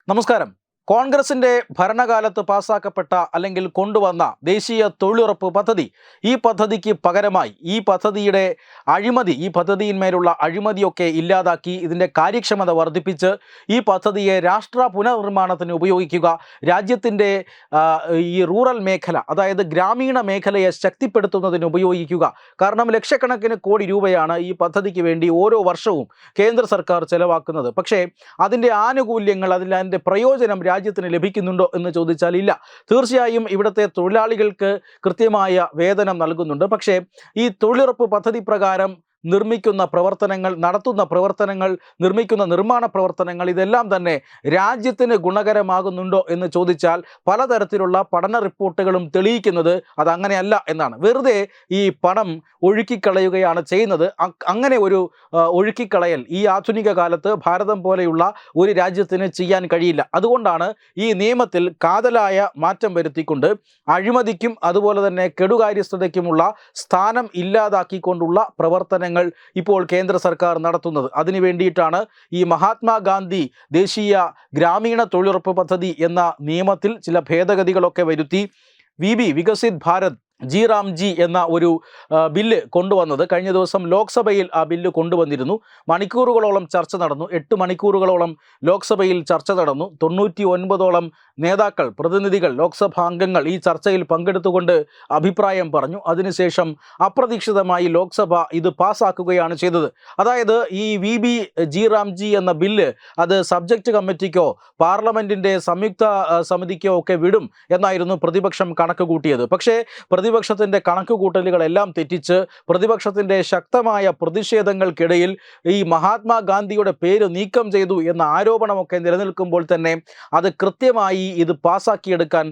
നമസ്കാരം. കോൺഗ്രസിന്റെ ഭരണകാലത്ത് പാസാക്കപ്പെട്ട അല്ലെങ്കിൽ കൊണ്ടുവന്ന ദേശീയ തൊഴിലുറപ്പ് പദ്ധതി, ഈ പദ്ധതിക്ക് പകരമായി ഈ പദ്ധതിയിന്മേലുള്ള അഴിമതിയൊക്കെ ഇല്ലാതാക്കി ഇതിൻ്റെ കാര്യക്ഷമത വർദ്ധിപ്പിച്ച് ഈ പദ്ധതിയെ രാഷ്ട്ര പുനർനിർമ്മാണത്തിന് ഉപയോഗിക്കുക, രാജ്യത്തിൻ്റെ ഈ റൂറൽ മേഖല, അതായത് ഗ്രാമീണ മേഖലയെ ശക്തിപ്പെടുത്തുന്നതിന് ഉപയോഗിക്കുക. കാരണം ലക്ഷക്കണക്കിന് കോടി രൂപയാണ് ഈ പദ്ധതിക്ക് വേണ്ടി ഓരോ വർഷവും കേന്ദ്ര സർക്കാർ ചെലവാക്കുന്നത്. പക്ഷേ അതിൻ്റെ ആനുകൂല്യങ്ങൾ, അതിൻ്റെ പ്രയോജനം രാജ്യത്തിന് ലഭിക്കുന്നുണ്ടോ എന്ന് ചോദിച്ചാൽ ഇല്ല. തീർച്ചയായും ഇവിടുത്തെ തൊഴിലാളികൾക്ക് കൃത്യമായ വേതനം നൽകുന്നുണ്ട്. പക്ഷേ ഈ തൊഴിലുറപ്പ് പദ്ധതി പ്രകാരം നിർമ്മിക്കുന്ന പ്രവർത്തനങ്ങൾ, നിർമ്മിക്കുന്ന നിർമ്മാണ പ്രവർത്തനങ്ങൾ ഇതെല്ലാം തന്നെ രാജ്യത്തിന് ഗുണകരമാകുന്നുണ്ടോ എന്ന് ചോദിച്ചാൽ പലതരത്തിലുള്ള പഠന റിപ്പോർട്ടുകളും തെളിയിക്കുന്നത് അതങ്ങനെയല്ല എന്നാണ്. വെറുതെ ഈ പണം ഒഴുക്കിക്കളയുകയാണ് ചെയ്യുന്നത്. അങ്ങനെ ഒരു ഒഴുക്കിക്കളയൽ ഈ ആധുനിക കാലത്ത് ഭാരതം പോലെയുള്ള ഒരു രാജ്യത്തിന് ചെയ്യാൻ കഴിയില്ല. അതുകൊണ്ടാണ് ഈ നിയമത്തിൽ കാതലായ മാറ്റം വരുത്തിക്കൊണ്ട് അഴിമതിക്കും അതുപോലെ തന്നെ കെടുകാര്യസ്ഥതയ്ക്കുമുള്ള സ്ഥാനം ഇല്ലാതാക്കിക്കൊണ്ടുള്ള പ്രവർത്തനങ്ങൾ ഇപ്പോൾ കേന്ദ്ര സർക്കാർ നടത്തുന്നത്. അതിനു വേണ്ടിയിട്ടാണ് ഈ മഹാത്മാഗാന്ധി ദേശീയ ഗ്രാമീണ തൊഴിലുറപ്പ് പദ്ധതി എന്ന നിയമത്തിൽ ചില ഭേദഗതികളൊക്കെ വരുത്തി വികസിത് ഭാരത് ജി എന്ന ഒരു ബില്ല് കൊണ്ടുവന്നത്. കഴിഞ്ഞ ദിവസം ലോക്സഭയിൽ ആ ബില്ല് കൊണ്ടുവന്നിരുന്നു. മണിക്കൂറുകളോളം ചർച്ച നടന്നു. 8 മണിക്കൂറുകളോളം ലോക്സഭയിൽ ചർച്ച നടന്നു. 99ഓളം നേതാക്കൾ, പ്രതിനിധികൾ, ലോക്സഭാ അംഗങ്ങൾ ഈ ചർച്ചയിൽ പങ്കെടുത്തുകൊണ്ട് അഭിപ്രായം പറഞ്ഞു. അതിനുശേഷം അപ്രതീക്ഷിതമായി ലോക്സഭ ഇത് പാസ്സാക്കുകയാണ് ചെയ്തത്. അതായത് ഈ ജി എന്ന ബില്ല് അത് സബ്ജക്റ്റ് കമ്മിറ്റിക്കോ പാർലമെൻറ്റിൻ്റെ സംയുക്ത സമിതിക്കോ ഒക്കെ വിടും എന്നായിരുന്നു പ്രതിപക്ഷം കണക്ക് കൂട്ടിയത്. പക്ഷേ പ്രതിപക്ഷത്തിൻ്റെ കണക്കുകൂട്ടലുകളെല്ലാം തെറ്റിച്ച് പ്രതിപക്ഷത്തിൻ്റെ ശക്തമായ പ്രതിഷേധങ്ങൾക്കിടയിൽ ഈ മഹാത്മാഗാന്ധിയുടെ പേര് നീക്കം ചെയ്തു എന്ന ആരോപണമൊക്കെ നിലനിൽക്കുമ്പോൾ തന്നെ അത് കൃത്യമായി ഇത് പാസ്സാക്കിയെടുക്കാൻ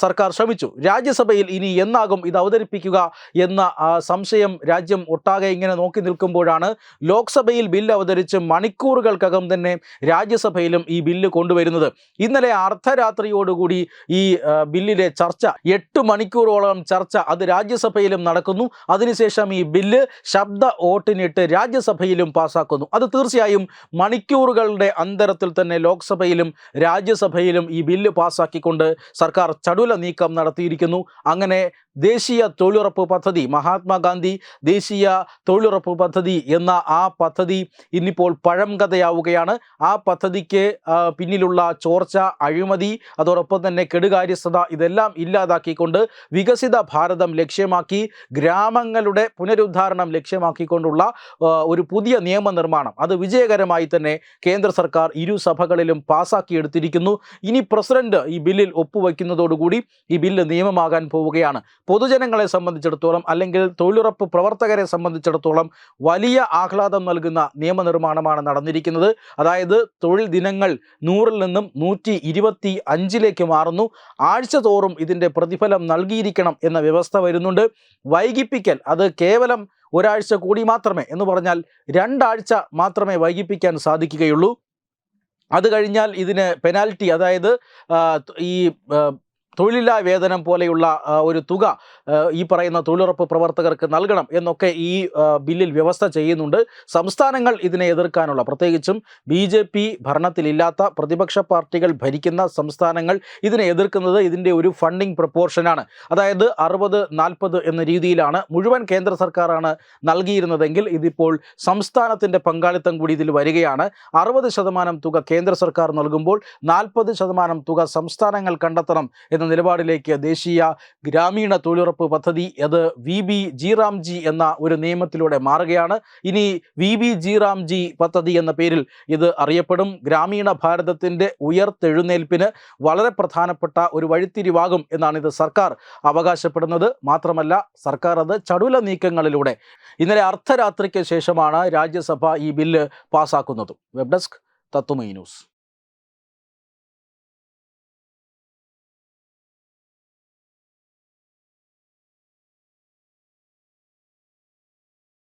സർക്കാർ ശ്രമിച്ചു. രാജ്യസഭയിൽ ഇനി എന്നാകും ഇത് അവതരിപ്പിക്കുക എന്ന സംശയം രാജ്യം ഒട്ടാകെ ഇങ്ങനെ നോക്കി നിൽക്കുമ്പോഴാണ് ലോക്സഭയിൽ ബില്ല് അവതരിച്ച് മണിക്കൂറുകൾക്കകം തന്നെ രാജ്യസഭയിലും ഈ ബില്ല് കൊണ്ടുവരുന്നത്. ഇന്നലെ അർദ്ധരാത്രിയോടുകൂടി ഈ ബില്ലിലെ ചർച്ച, 8 മണിക്കൂറോളം ചർച്ച അത് രാജ്യസഭയിലും നടക്കുന്നു. അതിനുശേഷം ഈ ബില്ല് ശബ്ദ വോട്ടിനിട്ട് രാജ്യസഭയിലും പാസ്സാക്കുന്നു. അത് തീർച്ചയായും മണിക്കൂറുകളുടെ അന്തരത്തിൽ തന്നെ ലോക്സഭയിലും രാജ്യസഭയിലും ഈ ബില്ല് പാസ്സാക്കിക്കൊണ്ട് സർക്കാർ ചടുല നീക്കം നടത്തിയിരിക്കുന്നു. അങ്ങനെ ദേശീയ തൊഴിലുറപ്പ് പദ്ധതി, മഹാത്മാഗാന്ധി ദേശീയ തൊഴിലുറപ്പ് പദ്ധതി എന്ന ആ പദ്ധതി ഇന്നിപ്പോൾ പഴംകഥയാവുകയാണ്. ആ പദ്ധതിക്ക് പിന്നിലുള്ള ചോർച്ച, അഴിമതി, അതോടൊപ്പം തന്നെ കെടുകാര്യസ്ഥത ഇതെല്ലാം ഇല്ലാതാക്കിക്കൊണ്ട് വികസിത ഭാരതം ലക്ഷ്യമാക്കി, ഗ്രാമങ്ങളുടെ പുനരുദ്ധാരണം ലക്ഷ്യമാക്കിക്കൊണ്ടുള്ള ഒരു പുതിയ നിയമനിർമ്മാണം അത് വിജയകരമായി തന്നെ കേന്ദ്ര സർക്കാർ ഇരുസഭകളിലും പാസ്സാക്കിയെടുത്തിരിക്കുന്നു. ഇനി പ്രസിഡന്റ് ഈ ബില്ലിൽ ഒപ്പുവയ്ക്കുന്നതോടുകൂടി ഈ ബില്ല് നിയമമാകാൻ പോവുകയാണ്. പൊതുജനങ്ങളെ സംബന്ധിച്ചിടത്തോളം അല്ലെങ്കിൽ തൊഴിലുറപ്പ് പ്രവർത്തകരെ സംബന്ധിച്ചിടത്തോളം വലിയ ആഹ്ലാദം നൽകുന്ന നിയമനിർമ്മാണമാണ് നടന്നിരിക്കുന്നത്. അതായത് തൊഴിൽ ദിനങ്ങൾ 100-ൽ നിന്നും 125-ലേക്ക് മാറുന്നു. ആഴ്ച തോറും ഇതിൻ്റെ പ്രതിഫലം നൽകിയിരിക്കണം എന്ന വ്യവസ്ഥ വരുന്നുണ്ട്. വൈകിപ്പിക്കൽ അത് കേവലം ഒരാഴ്ച കൂടി മാത്രമേ, എന്ന് പറഞ്ഞാൽ 2 ആഴ്ച മാത്രമേ വൈകിപ്പിക്കാൻ സാധിക്കുകയുള്ളൂ. അത് കഴിഞ്ഞാൽ ഇതിന് പെനാൽറ്റി, അതായത് ഈ തൊഴിലില്ലാ വേതനം പോലെയുള്ള ഒരു തുക ഈ പറയുന്ന തൊഴിലുറപ്പ് പ്രവർത്തകർക്ക് നൽകണം എന്നൊക്കെ ഈ ബില്ലിൽ വ്യവസ്ഥ ചെയ്യുന്നുണ്ട്. സംസ്ഥാനങ്ങൾ ഇതിനെ എതിർക്കാനുള്ള, പ്രത്യേകിച്ചും BJP ഭരണത്തിലില്ലാത്ത പ്രതിപക്ഷ പാർട്ടികൾ ഭരിക്കുന്ന സംസ്ഥാനങ്ങൾ ഇതിനെ എതിർക്കുന്നത് ഇതിൻ്റെ ഒരു ഫണ്ടിങ് പ്രപ്പോർഷനാണ്. അതായത് 60-40 എന്ന രീതിയിലാണ് മുഴുവൻ കേന്ദ്ര സർക്കാരാണ് നൽകിയിരുന്നതെങ്കിൽ ഇതിപ്പോൾ സംസ്ഥാനത്തിൻ്റെ പങ്കാളിത്തം കൂടി ഇതിൽ വരികയാണ്. 60% തുക കേന്ദ്ര സർക്കാർ നൽകുമ്പോൾ 40% തുക സംസ്ഥാനങ്ങൾ കണ്ടെത്തണം എന്ന നിലപാടിലേക്ക് ദേശീയ ഗ്രാമീണ തൊഴിലുറപ്പ് പദ്ധതി അത് ജി എന്ന ഒരു നിയമത്തിലൂടെ മാറുകയാണ്. ഇനി ജി പദ്ധതി എന്ന പേരിൽ ഇത് അറിയപ്പെടും. ഗ്രാമീണ ഭാരതത്തിൻ്റെ ഉയർത്തെഴുന്നേൽപ്പിന് വളരെ പ്രധാനപ്പെട്ട ഒരു വഴിത്തിരിവാകും എന്നാണ് ഇത് സർക്കാർ അവകാശപ്പെടുന്നത്. മാത്രമല്ല സർക്കാർ അത് ചടുല നീക്കങ്ങളിലൂടെ ഇന്നലെ അർദ്ധരാത്രിക്ക് ശേഷമാണ് രാജ്യസഭ ഈ ബില്ല് പാസ്സാക്കുന്നത്. വെബ് ഡെസ്ക് തത്വമൈ ന്യൂസ്.